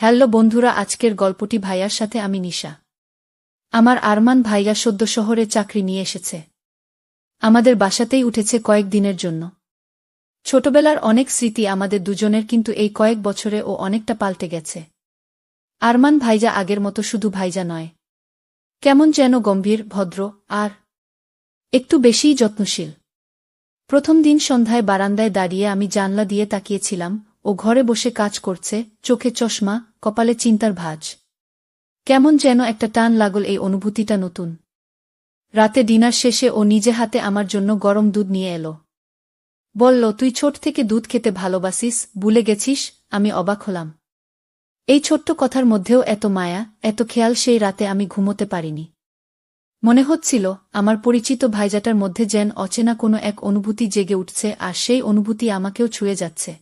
Hello বন্ধুরা, আজকের গল্পটি ভাইয়ার সাথে আমি নিশা। আমার আরমান ভাইয়া সদ্য শহরে চাকরি নিয়ে এসেছে। আমাদের বাসাতেই উঠেছে কয়েক দিনের জন্য। ছোটবেলার অনেক স্মৃতি আমাদের দুজনের, কিন্তু এই কয়েক বছরে ও অনেকটা পাল্টে গেছে। আরমান ভাইজা আগের মতো শুধু ভাইজা নয়, কেমন যেন গম্ভীর, ভদ্র আর একটু বেশিই যত্নশীল। প্রথম দিন সন্ধ্যায় বারান্দায় দাঁড়িয়ে আমি জানলা দিয়ে তাকিয়েছিলাম। ও ঘরে বসে কাজ করছে, চোখে চশমা, কপালে চিন্তার ভাঁজ। কেমন যেন একটা টান লাগল, এই অনুভূতিটা নতুন। রাতে ডিনার শেষে ও নিজে হাতে আমার জন্য গরম দুধ নিয়ে এলো। বলল, তুই ছোট থেকে দুধ খেতে ভালোবাসিস, ভুলে গেছিস? আমি অবাক হলাম। এই ছোট্ট কথার মধ্যেও এত মায়া, এত খেয়াল। সেই রাতে আমি ঘুমোতে পারিনি। মনে হচ্ছিল আমার পরিচিত ভাইজাটার মধ্যে যেন অচেনা কোনো এক অনুভূতি জেগে উঠছে, আর সেই অনুভূতি আমাকেও ছুঁয়ে যাচ্ছে।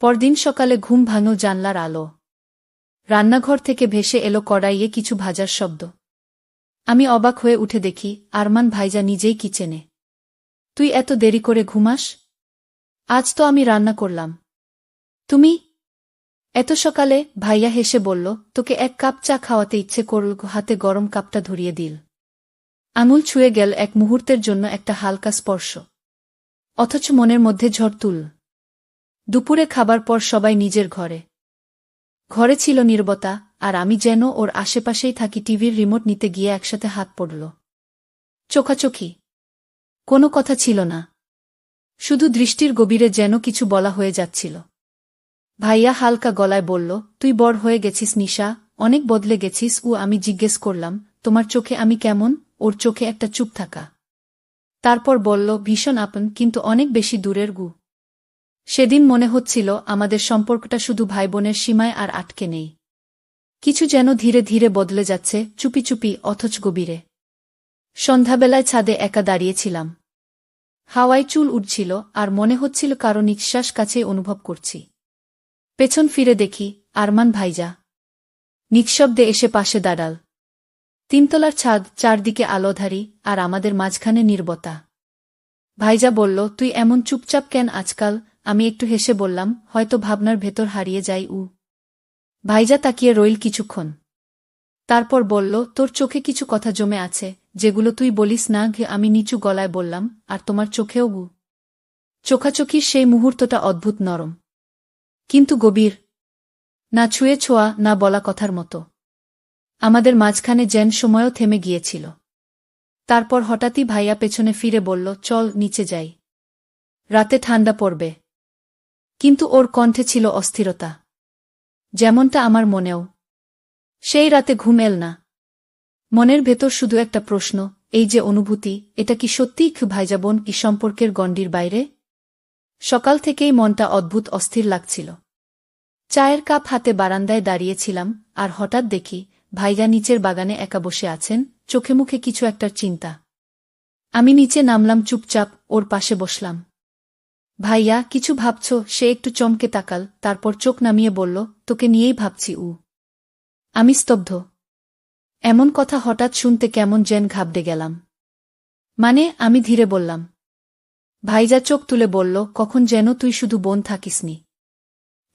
পরদিন সকালে ঘুম ভাঙল জানলার আলো। রান্নাঘর থেকে ভেসে এলো কড়াইয়ে কিছু ভাজার শব্দ। আমি অবাক হয়ে উঠে দেখি আরমান ভাইজা নিজেই কিচেনে। তুই এত দেরি করে ঘুমাস? আজ তো আমি রান্না করলাম। তুমি এত সকালে? ভাইয়া হেসে বলল, তোকে এক কাপ চা খাওয়াতে ইচ্ছে করল। হাতে গরম কাপটা ধরিয়ে দিল। আঙুল ছুঁয়ে গেল এক মুহূর্তের জন্য একটা হালকা স্পর্শ, অথচ মনের মধ্যে ঝড় তুল। দুপুরে খাবার পর সবাই নিজের ঘরে। ঘরে ছিল নীরবতা, আর আমি যেন ওর আশেপাশেই থাকি। টিভির রিমোট নিতে গিয়ে একসাথে হাত পড়ল। চোখাচোখি। কোনো কথা ছিল না, শুধু দৃষ্টির গভীরে যেন কিছু বলা হয়ে যাচ্ছিল। ভাইয়া হালকা গলায় বলল, তুই বড় হয়ে গেছিস নিশা, অনেক বদলে গেছিস। আমি জিজ্ঞেস করলাম, তোমার চোখে আমি কেমন? ওর চোখে একটা চুপ থাকা। তারপর বলল, ভীষণ আপন, কিন্তু অনেক বেশি দূরের গু। সেদিন মনে হচ্ছিল আমাদের সম্পর্কটা শুধু ভাইবোনের সীমায় আর আটকে নেই। কিছু যেন ধীরে ধীরে বদলে যাচ্ছে, চুপি চুপি, অথচ গভীরে। সন্ধ্যাবেলায় ছাদে একা দাঁড়িয়েছিলাম। হাওয়ায় চুল উঠছিল, আর মনে হচ্ছিল কারো নিঃশ্বাস কাছেই অনুভব করছি। পেছন ফিরে দেখি আরমান ভাইজা নিঃশব্দে এসে পাশে দাঁড়াল। তিনতলার ছাদ, চারদিকে আলোধারী, আর আমাদের মাঝখানে নীরবতা। ভাইজা বলল, তুই এমন চুপচাপ কেন আজকাল? আমি একটু হেসে বললাম, হয়তো ভাবনার ভেতর হারিয়ে যাই। ভাইজা তাকিয়ে রইল কিছুক্ষণ। তারপর বলল, তোর চোখে কিছু কথা জমে আছে, যেগুলো তুই বলিস না। আমি নিচু গলায় বললাম, আর তোমার চোখেও গু। চোখাচোখির সেই মুহূর্তটা অদ্ভুত নরম, কিন্তু গভীর। না ছুঁয়ে ছোঁয়া, না বলা কথার মতো। আমাদের মাঝখানে যেন সময়ও থেমে গিয়েছিল। তারপর হঠাৎই ভাইয়া পেছনে ফিরে বলল, চল নিচে যাই, রাতে ঠান্ডা পড়বে। কিন্তু ওর কণ্ঠে ছিল অস্থিরতা, যেমনটা আমার মনেও। সেই রাতে ঘুম এল না। মনের ভেতর শুধু একটা প্রশ্ন, এই যে অনুভূতি, এটা কি সত্যিই ভাইজা বোন, কি সম্পর্কের গণ্ডির বাইরে? সকাল থেকেই মনটা অদ্ভুত অস্থির লাগছিল। চায়ের কাপ হাতে বারান্দায় দাঁড়িয়েছিলাম, আর হঠাৎ দেখি ভাইজা নিচের বাগানে একা বসে আছেন, চোখে মুখে কিছু একটার চিন্তা। আমি নিচে নামলাম, চুপচাপ ওর পাশে বসলাম। ভাইয়া, কিছু ভাবছ? সে একটু চমকে তাকাল, তারপর চোখ নামিয়ে বলল, তোকে নিয়েই ভাবছি। আমি স্তব্ধ। এমন কথা হঠাৎ শুনতে কেমন যেন ঘাবড়ে গেলাম। মানে? আমি ধীরে বললাম। ভাইজা চোখ তুলে বলল, কখন যেন তুই শুধু বোন থাকিসনি,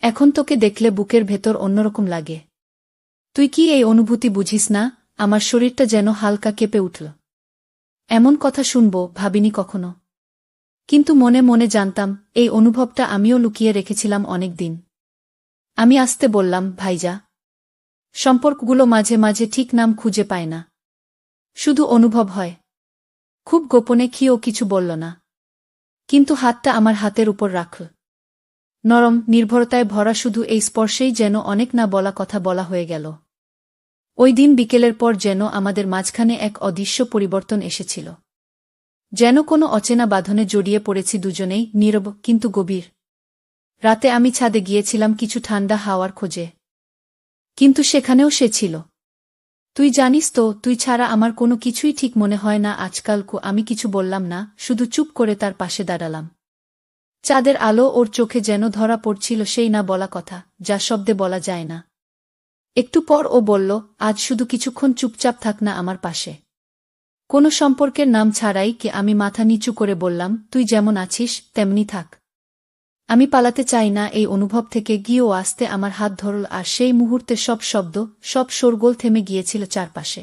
এখন তোকে দেখলে বুকের ভেতর অন্যরকম লাগে। তুই কি এই অনুভূতি বুঝিস না? আমার শরীরটা যেন হালকা কেঁপে উঠল। এমন কথা শুনব ভাবিনি কখনো, কিন্তু মনে মনে জানতাম এই অনুভবটা আমিও লুকিয়ে রেখেছিলাম অনেক দিন। আমি আস্তে বললাম, ভাইজা, সম্পর্কগুলো মাঝে মাঝে ঠিক নাম খুঁজে পায় না, শুধু অনুভব হয়। খুব গোপনে। ও কিছু বলল না, কিন্তু হাতটা আমার হাতের উপর রাখল। নরম, নির্ভরতায় ভরা, শুধু এই স্পর্শেই যেন অনেক না বলা কথা বলা হয়ে গেল। ওই দিন বিকেলের পর যেন আমাদের মাঝখানে এক অদৃশ্য পরিবর্তন এসেছিল। যেন কোনো অচেনা বাঁধনে জড়িয়ে পড়েছি দুজনেই, নীরব কিন্তু গভীর। রাতে আমি ছাদে গিয়েছিলাম কিছু ঠান্ডা হাওয়ার খোঁজে, কিন্তু সেখানেও সে ছিল। তুই জানিস তো, তুই ছাড়া আমার কোনো কিছুই ঠিক মনে হয় না আজকাল। আমি কিছু বললাম না, শুধু চুপ করে তার পাশে দাঁড়ালাম। চাঁদের আলো ওর চোখে যেন ধরা পড়ছিল, সেই না বলা কথা, যা শব্দে বলা যায় না। একটু পর ও বলল, আজ শুধু কিছুক্ষণ চুপচাপ থাক না আমার পাশে। কোনো সম্পর্কের নাম ছাড়াই। আমি মাথা নিচু করে বললাম, তুই যেমন আছিস তেমনি থাক। আমি পালাতে চাই না এই অনুভব থেকে গিয়েও আস্তে আমার হাত ধরল আর সেই মুহূর্তে সব শব্দ, সব শোরগোল থেমে গিয়েছিল চারপাশে।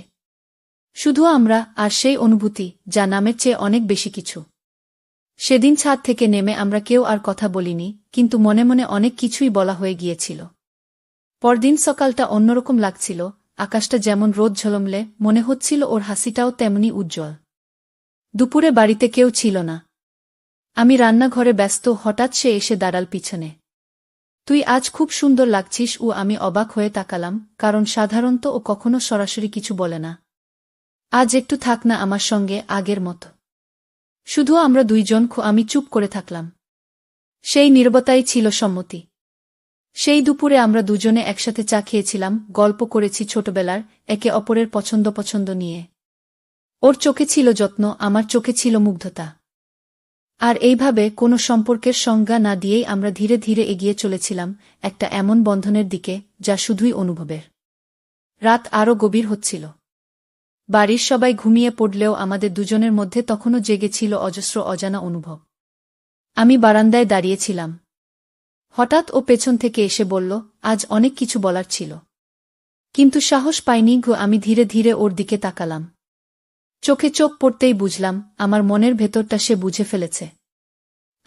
শুধু আমরা আর সেই অনুভূতি, যা নামের চেয়ে অনেক বেশি কিছু। সেদিন ছাদ থেকে নেমে আমরা কেউ আর কথা বলিনি, কিন্তু মনে মনে অনেক কিছুই বলা হয়ে গিয়েছিল। পরদিন সকালটা অন্যরকম লাগছিল, আকাশটা যেমন রোদ ঝলমলে, মনে হচ্ছিল ওর হাসিটাও তেমনি উজ্জ্বল। দুপুরে বাড়িতে কেউ ছিল না। আমি রান্নাঘরে ব্যস্ত, হঠাৎ সে এসে দাঁড়াল পিছনে। তুই আজ খুব সুন্দর লাগছিস। আমি অবাক হয়ে তাকালাম, কারণ সাধারণত ও কখনো সরাসরি কিছু বলে না। আজ একটু থাক না আমার সঙ্গে, আগের মতো। শুধু আমরা দুইজন। আমি চুপ করে থাকলাম। সেই নীরবতাই ছিল সম্মতি। সেই দুপুরে আমরা দুজনে একসাথে চা খেয়েছিলাম, গল্প করেছি ছোটবেলার, একে অপরের পছন্দ নিয়ে। ওর চোখে ছিল যত্ন, আমার চোখে ছিল মুগ্ধতা। আর এইভাবে কোনো সম্পর্কের সংজ্ঞা না দিয়েই আমরা ধীরে ধীরে এগিয়ে চলেছিলাম একটা এমন বন্ধনের দিকে, যা শুধুই অনুভবের। রাত আরও গভীর হচ্ছিল। বাড়ির সবাই ঘুমিয়ে পড়লেও আমাদের দুজনের মধ্যে তখনও জেগেছিল অজস্র অজানা অনুভব। আমি বারান্দায় দাঁড়িয়েছিলাম। হঠাৎ ও পেছন থেকে এসে বলল, আজ অনেক কিছু বলার ছিল, কিন্তু সাহস পাইনি। আমি ধীরে ধীরে ওর দিকে তাকালাম। চোখে চোখ পড়তেই বুঝলাম, আমার মনের ভেতরটা সে বুঝে ফেলেছে।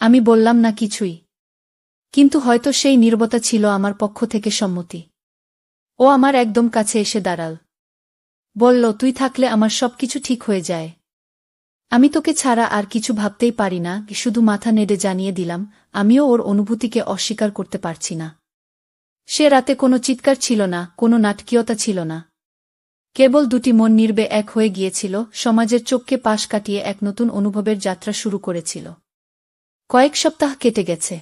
আমি বললাম না কিছুই, কিন্তু হয়তো সেই নীরবতা ছিল আমার পক্ষ থেকে সম্মতি। ও আমার একদম কাছে এসে দাঁড়াল। বলল, তুই থাকলে আমার সবকিছু ঠিক হয়ে যায়। আমি তোকে ছাড়া আর কিছু ভাবতেই পারি না। শুধু মাথা নেড়ে জানিয়ে দিলাম, আমিও ওর অনুভূতিকে অস্বীকার করতে পারছি না। সে রাতে কোনো চিৎকার ছিল না, কোনো নাটকীয়তা ছিল না। কেবল দুটি মন নির্বে এক হয়ে গিয়েছিল, সমাজের চোখকে পাশ কাটিয়ে এক নতুন অনুভবের যাত্রা শুরু করেছিল। কয়েক সপ্তাহ কেটে গেছে।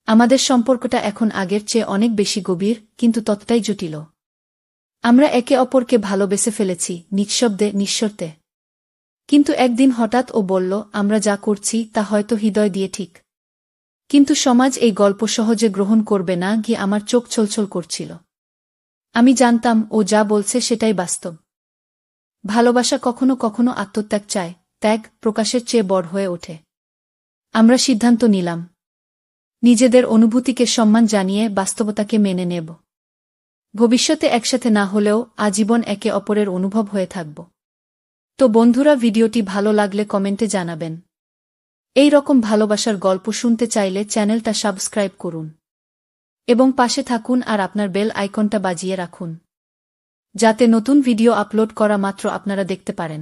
আমাদের সম্পর্কটা এখন আগের চেয়ে অনেক বেশি গভীর, কিন্তু ততটাই জটিল। আমরা একে অপরকে ভালোবেসে ফেলেছি, নিঃশব্দে, নিঃশর্তে। কিন্তু একদিন হঠাৎ ও বলল, আমরা যা করছি তা হয়তো হৃদয় দিয়ে ঠিক, কিন্তু সমাজ এই গল্প সহজে গ্রহণ করবে না। আমার চোখ ছলছল করছিল। আমি জানতাম ও যা বলছে সেটাই বাস্তব। ভালোবাসা কখনো কখনো আত্মত্যাগ চায়, ত্যাগ প্রকাশের চেয়ে বড় হয়ে ওঠে। আমরা সিদ্ধান্ত নিলাম, নিজেদের অনুভূতিকে সম্মান জানিয়ে বাস্তবতাকে মেনে নেব। ভবিষ্যতে একসাথে না হলেও আজীবন একে অপরের অনুভব হয়ে থাকব। তো বন্ধুরা, ভিডিওটি ভালো লাগলে কমেন্টে জানাবেন। এই রকম ভালোবাসার গল্প শুনতে চাইলে চ্যানেলটা সাবস্ক্রাইব করুন এবং পাশে থাকুন আর আপনার বেল আইকনটা বাজিয়ে রাখুন, যাতে নতুন ভিডিও আপলোড করা মাত্র আপনারা দেখতে পারেন।